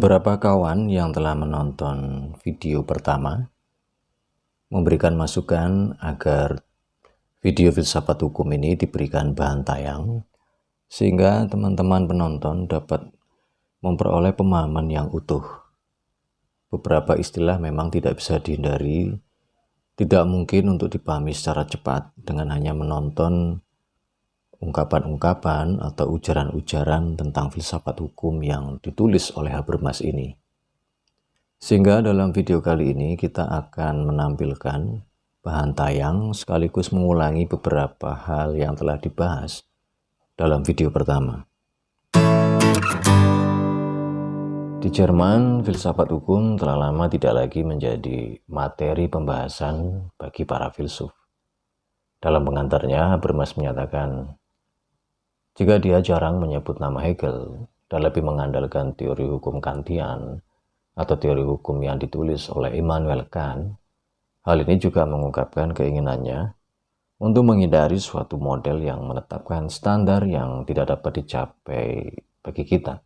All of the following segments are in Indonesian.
Beberapa kawan yang telah menonton video pertama memberikan masukan agar video filsafat hukum ini diberikan bahan tayang sehingga teman-teman penonton dapat memperoleh pemahaman yang utuh. Beberapa istilah memang tidak bisa dihindari, tidak mungkin untuk dipahami secara cepat dengan hanya menonton ungkapan-ungkapan atau ujaran-ujaran tentang filsafat hukum yang ditulis oleh Habermas ini. Sehingga dalam video kali ini kita akan menampilkan bahan tayang sekaligus mengulangi beberapa hal yang telah dibahas dalam video pertama. Di Jerman, filsafat hukum telah lama tidak lagi menjadi materi pembahasan bagi para filsuf. Dalam pengantarnya, Habermas menyatakan, jika dia jarang menyebut nama Hegel dan lebih mengandalkan teori hukum Kantian atau teori hukum yang ditulis oleh Immanuel Kant, hal ini juga mengungkapkan keinginannya untuk menghindari suatu model yang menetapkan standar yang tidak dapat dicapai bagi kita.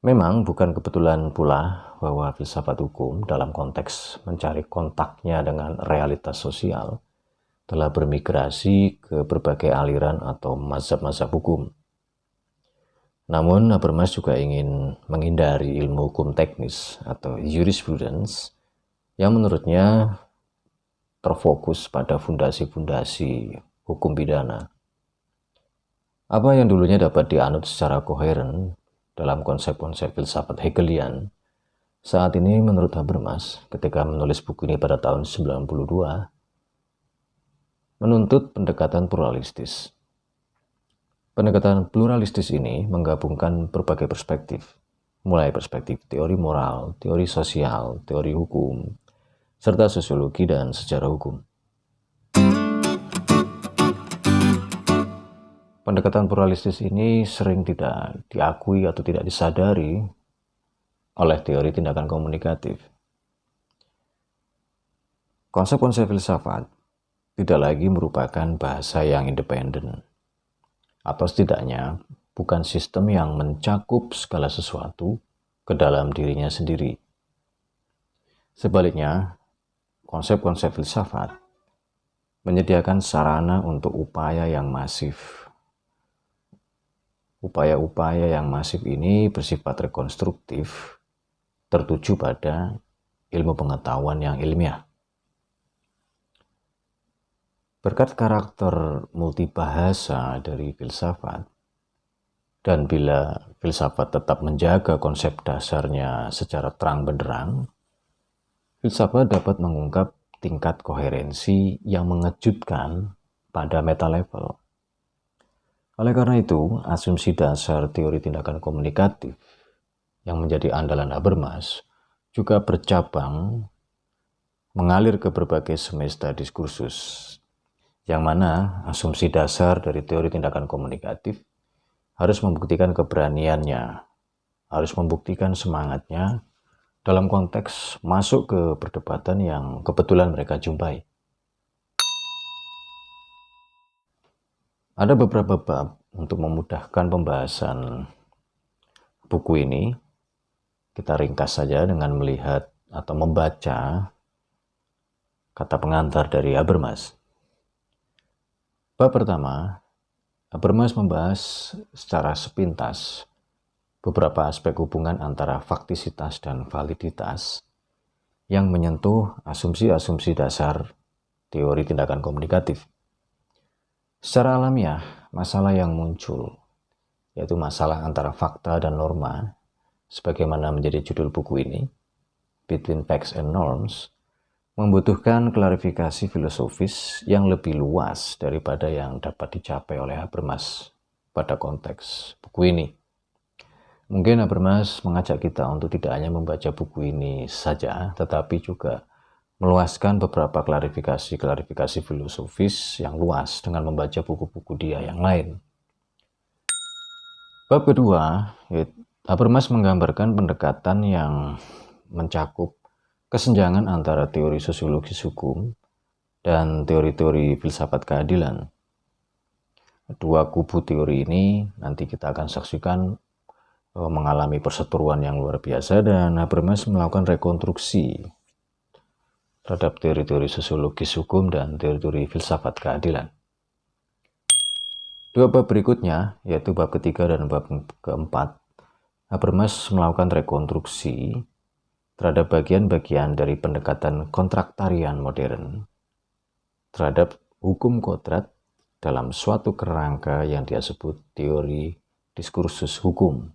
Memang bukan kebetulan pula bahwa filsafat hukum dalam konteks mencari kontaknya dengan realitas sosial telah bermigrasi ke berbagai aliran atau mazhab-mazhab hukum. Namun Habermas juga ingin menghindari ilmu hukum teknis atau jurisprudence yang menurutnya terfokus pada fondasi-fondasi hukum pidana. Apa yang dulunya dapat dianut secara koheren dalam konsep-konsep filsafat Hegelian, saat ini menurut Habermas ketika menulis buku ini pada tahun 92, menuntut pendekatan pluralistis. Pendekatan pluralistis ini menggabungkan berbagai perspektif, mulai perspektif teori moral, teori sosial, teori hukum, serta sosiologi dan sejarah hukum. Pendekatan pluralistis ini sering tidak diakui atau tidak disadari oleh teori tindakan komunikatif. Konsep-konsep filsafat tidak lagi merupakan bahasa yang independen, atau setidaknya bukan sistem yang mencakup segala sesuatu ke dalam dirinya sendiri. Sebaliknya, konsep-konsep filsafat menyediakan sarana untuk upaya yang masif. Upaya-upaya yang masif ini bersifat rekonstruktif, tertuju pada ilmu pengetahuan yang ilmiah. Berkat karakter multibahasa dari filsafat, dan bila filsafat tetap menjaga konsep dasarnya secara terang benderang, filsafat dapat mengungkap tingkat koherensi yang mengejutkan pada meta level. Oleh karena itu, asumsi dasar teori tindakan komunikatif yang menjadi andalan Habermas juga bercabang mengalir ke berbagai semesta diskursus, yang mana asumsi dasar dari teori tindakan komunikatif harus membuktikan keberaniannya, harus membuktikan semangatnya dalam konteks masuk ke perdebatan yang kebetulan mereka jumpai. Ada beberapa bab untuk memudahkan pembahasan buku ini. Kita ringkas saja dengan melihat atau membaca kata pengantar dari Habermas. Bab pertama, Habermas membahas secara sepintas beberapa aspek hubungan antara faktisitas dan validitas yang menyentuh asumsi-asumsi dasar teori tindakan komunikatif. Secara alamiah, masalah yang muncul, yaitu masalah antara fakta dan norma, sebagaimana menjadi judul buku ini, Between Facts and Norms, membutuhkan klarifikasi filosofis yang lebih luas daripada yang dapat dicapai oleh Habermas pada konteks buku ini. Mungkin Habermas mengajak kita untuk tidak hanya membaca buku ini saja, tetapi juga meluaskan beberapa klarifikasi filosofis yang luas dengan membaca buku-buku dia yang lain. Bab kedua, Habermas menggambarkan pendekatan yang mencakup kesenjangan antara teori sosiologis hukum dan teori-teori filsafat keadilan. Dua kubu teori ini nanti kita akan saksikan mengalami perseteruan yang luar biasa, dan Habermas melakukan rekonstruksi terhadap teori-teori sosiologis hukum dan teori-teori filsafat keadilan. Dua bab berikutnya, yaitu bab ketiga dan bab keempat, Habermas melakukan rekonstruksi terhadap bagian-bagian dari pendekatan kontraktarian modern terhadap hukum kodrat dalam suatu kerangka yang dia sebut teori diskursus hukum.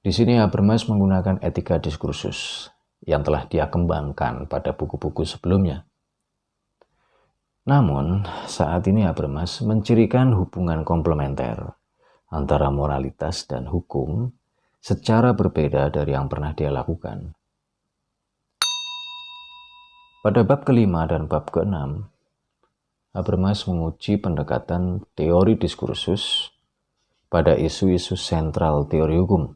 Di sini Habermas menggunakan etika diskursus yang telah dia kembangkan pada buku-buku sebelumnya. Namun, saat ini Habermas mencirikan hubungan komplementer antara moralitas dan hukum secara berbeda dari yang pernah dia lakukan. Pada bab kelima dan bab keenam, Habermas menguji pendekatan teori diskursus pada isu-isu sentral teori hukum.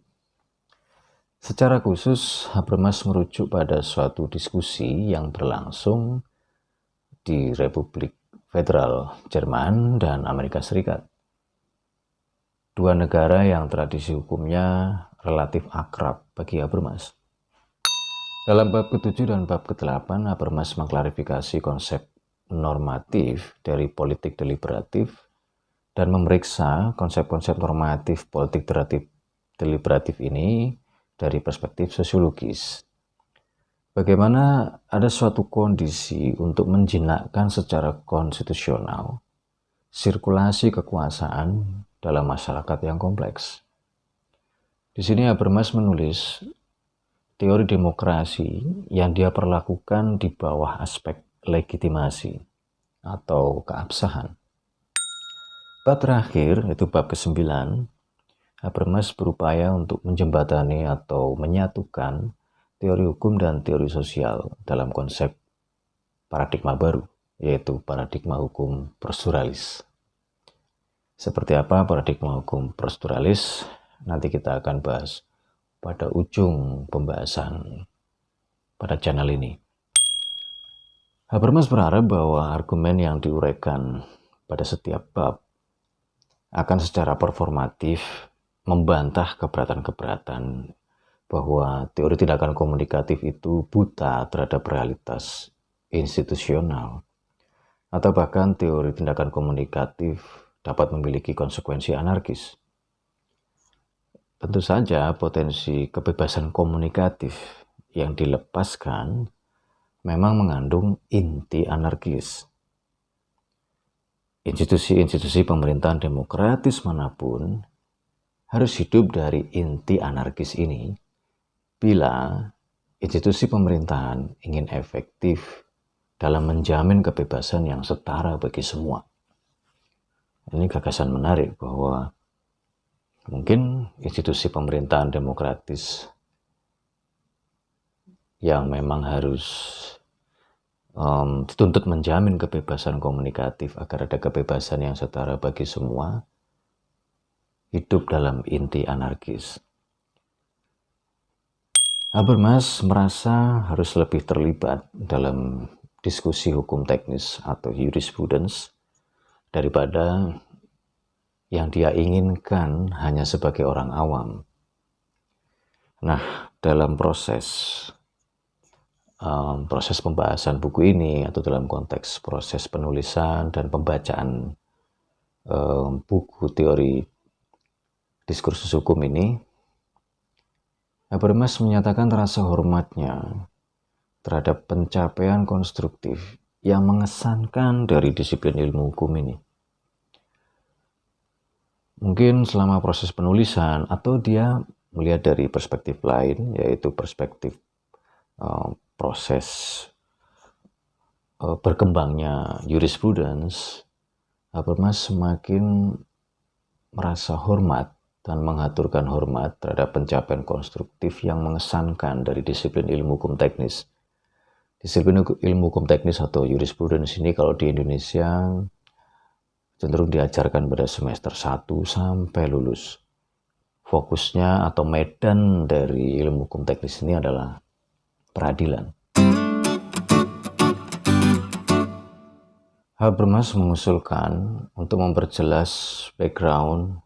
Secara khusus, Habermas merujuk pada suatu diskusi yang berlangsung di Republik Federal Jerman dan Amerika Serikat. Dua negara yang tradisi hukumnya relatif akrab bagi Habermas. Dalam bab ke-7 dan bab ke-8, Habermas mengklarifikasi konsep normatif dari politik deliberatif dan memeriksa konsep-konsep normatif politik deliberatif ini dari perspektif sosiologis. Bagaimana ada suatu kondisi untuk menjinakkan secara konstitusional sirkulasi kekuasaan dalam masyarakat yang kompleks. Di sini Habermas menulis teori demokrasi yang dia perlakukan di bawah aspek legitimasi atau keabsahan. Bab terakhir, yaitu bab ke-9, Habermas berupaya untuk menjembatani atau menyatukan teori hukum dan teori sosial dalam konsep paradigma baru, yaitu paradigma hukum proses. Seperti apa paradigma hukum proses? Nanti kita akan bahas pada ujung pembahasan pada channel ini. Habermas berharap bahwa argumen yang diuraikan pada setiap bab akan secara performatif membantah keberatan-keberatan bahwa teori tindakan komunikatif itu buta terhadap realitas institusional, atau bahkan teori tindakan komunikatif dapat memiliki konsekuensi anarkis. Tentu saja potensi kebebasan komunikatif yang dilepaskan memang mengandung inti anarkis. Institusi-institusi pemerintahan demokratis manapun harus hidup dari inti anarkis ini bila institusi pemerintahan ingin efektif dalam menjamin kebebasan yang setara bagi semua. Ini gagasan menarik bahwa mungkin institusi pemerintahan demokratis yang memang harus dituntut menjamin kebebasan komunikatif agar ada kebebasan yang setara bagi semua, hidup dalam inti anarkis. Habermas merasa harus lebih terlibat dalam diskusi hukum teknis atau jurisprudence daripada yang dia inginkan hanya sebagai orang awam. Nah, dalam proses pembahasan buku ini atau dalam konteks proses penulisan dan pembacaan buku teori diskursus hukum ini, Habermas menyatakan rasa hormatnya terhadap pencapaian konstruktif yang mengesankan dari disiplin ilmu hukum ini. Mungkin selama proses penulisan atau dia melihat dari perspektif lain, yaitu perspektif proses berkembangnya jurisprudence, Habermas semakin merasa hormat dan mengaturkan hormat terhadap pencapaian konstruktif yang mengesankan dari disiplin ilmu hukum teknis. Disiplin ilmu hukum teknis atau jurisprudence ini kalau di Indonesia cenderung diajarkan pada semester 1 sampai lulus. Fokusnya atau medan dari ilmu hukum teknis ini adalah peradilan. Habermas mengusulkan untuk memperjelas background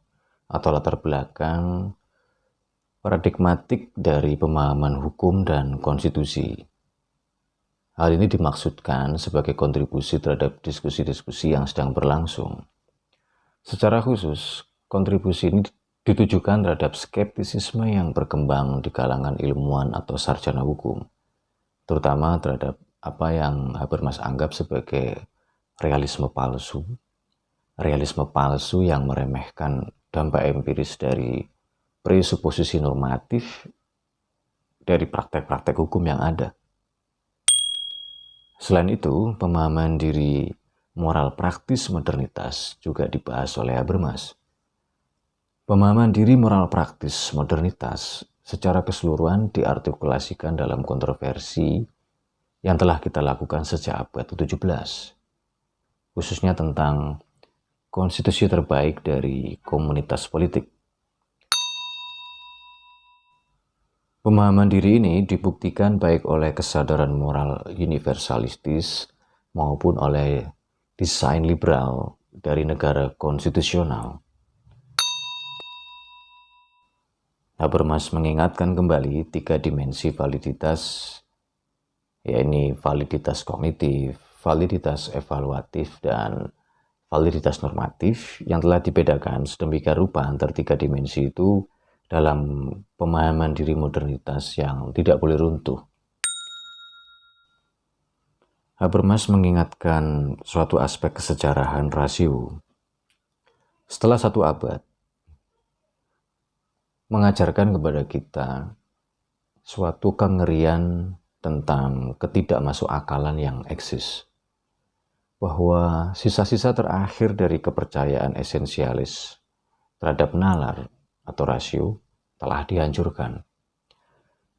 atau latar belakang paradigmatik dari pemahaman hukum dan konstitusi. Hal ini dimaksudkan sebagai kontribusi terhadap diskusi-diskusi yang sedang berlangsung. Secara khusus, kontribusi ini ditujukan terhadap skeptisisme yang berkembang di kalangan ilmuwan atau sarjana hukum, terutama terhadap apa yang Habermas anggap sebagai realisme palsu yang meremehkan dampak empiris dari presuposisi normatif dari praktek-praktek hukum yang ada. Selain itu, pemahaman diri moral praktis modernitas juga dibahas oleh Habermas. Pemahaman diri moral praktis modernitas secara keseluruhan diartikulasikan dalam kontroversi yang telah kita lakukan sejak abad ke-17, khususnya tentang konstitusi terbaik dari komunitas politik. Pemahaman diri ini dibuktikan baik oleh kesadaran moral universalistis maupun oleh desain liberal dari negara konstitusional. Habermas mengingatkan kembali 3 dimensi validitas, yaitu validitas kognitif, validitas evaluatif, dan validitas normatif yang telah dibedakan sedemikian rupa antar 3 dimensi itu dalam pemahaman diri modernitas yang tidak boleh runtuh. Habermas mengingatkan suatu aspek kesejarahan rasio. Setelah 1 abad, mengajarkan kepada kita suatu kengerian tentang ketidakmasukakalan yang eksis. Bahwa sisa-sisa terakhir dari kepercayaan esensialis terhadap nalar atau rasio telah dihancurkan.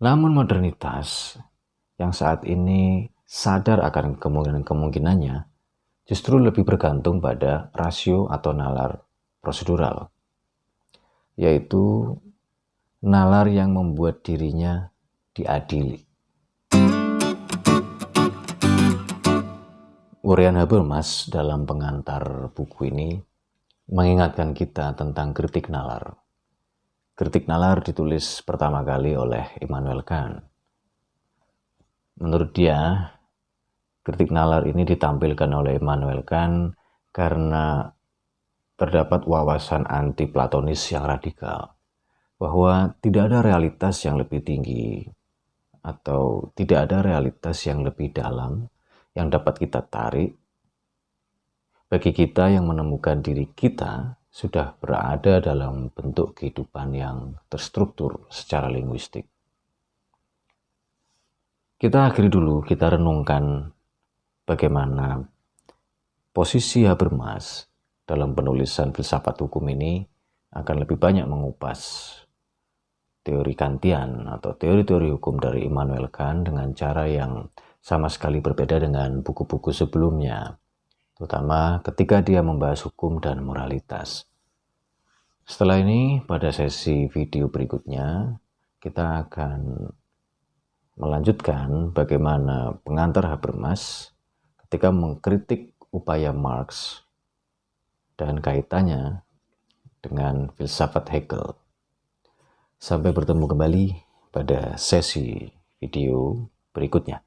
Namun modernitas yang saat ini sadar akan kemungkinan-kemungkinannya justru lebih bergantung pada rasio atau nalar prosedural, yaitu nalar yang membuat dirinya diadili. Uraian Habermas dalam pengantar buku ini mengingatkan kita tentang kritik nalar. Kritik nalar ditulis pertama kali oleh Immanuel Kant. Menurut dia, kritik nalar ini ditampilkan oleh Immanuel Kant karena terdapat wawasan anti-platonis yang radikal, bahwa tidak ada realitas yang lebih tinggi atau tidak ada realitas yang lebih dalam yang dapat kita tarik bagi kita yang menemukan diri kita sudah berada dalam bentuk kehidupan yang terstruktur secara linguistik. Kita akhiri dulu, kita renungkan bagaimana posisi Habermas dalam penulisan filsafat hukum ini akan lebih banyak mengupas teori Kantian atau teori-teori hukum dari Immanuel Kant dengan cara yang sama sekali berbeda dengan buku-buku sebelumnya, terutama ketika dia membahas hukum dan moralitas. Setelah ini, pada sesi video berikutnya, kita akan melanjutkan bagaimana pengantar Habermas ketika mengkritik upaya Marx dan kaitannya dengan filsafat Hegel. Sampai bertemu kembali pada sesi video berikutnya.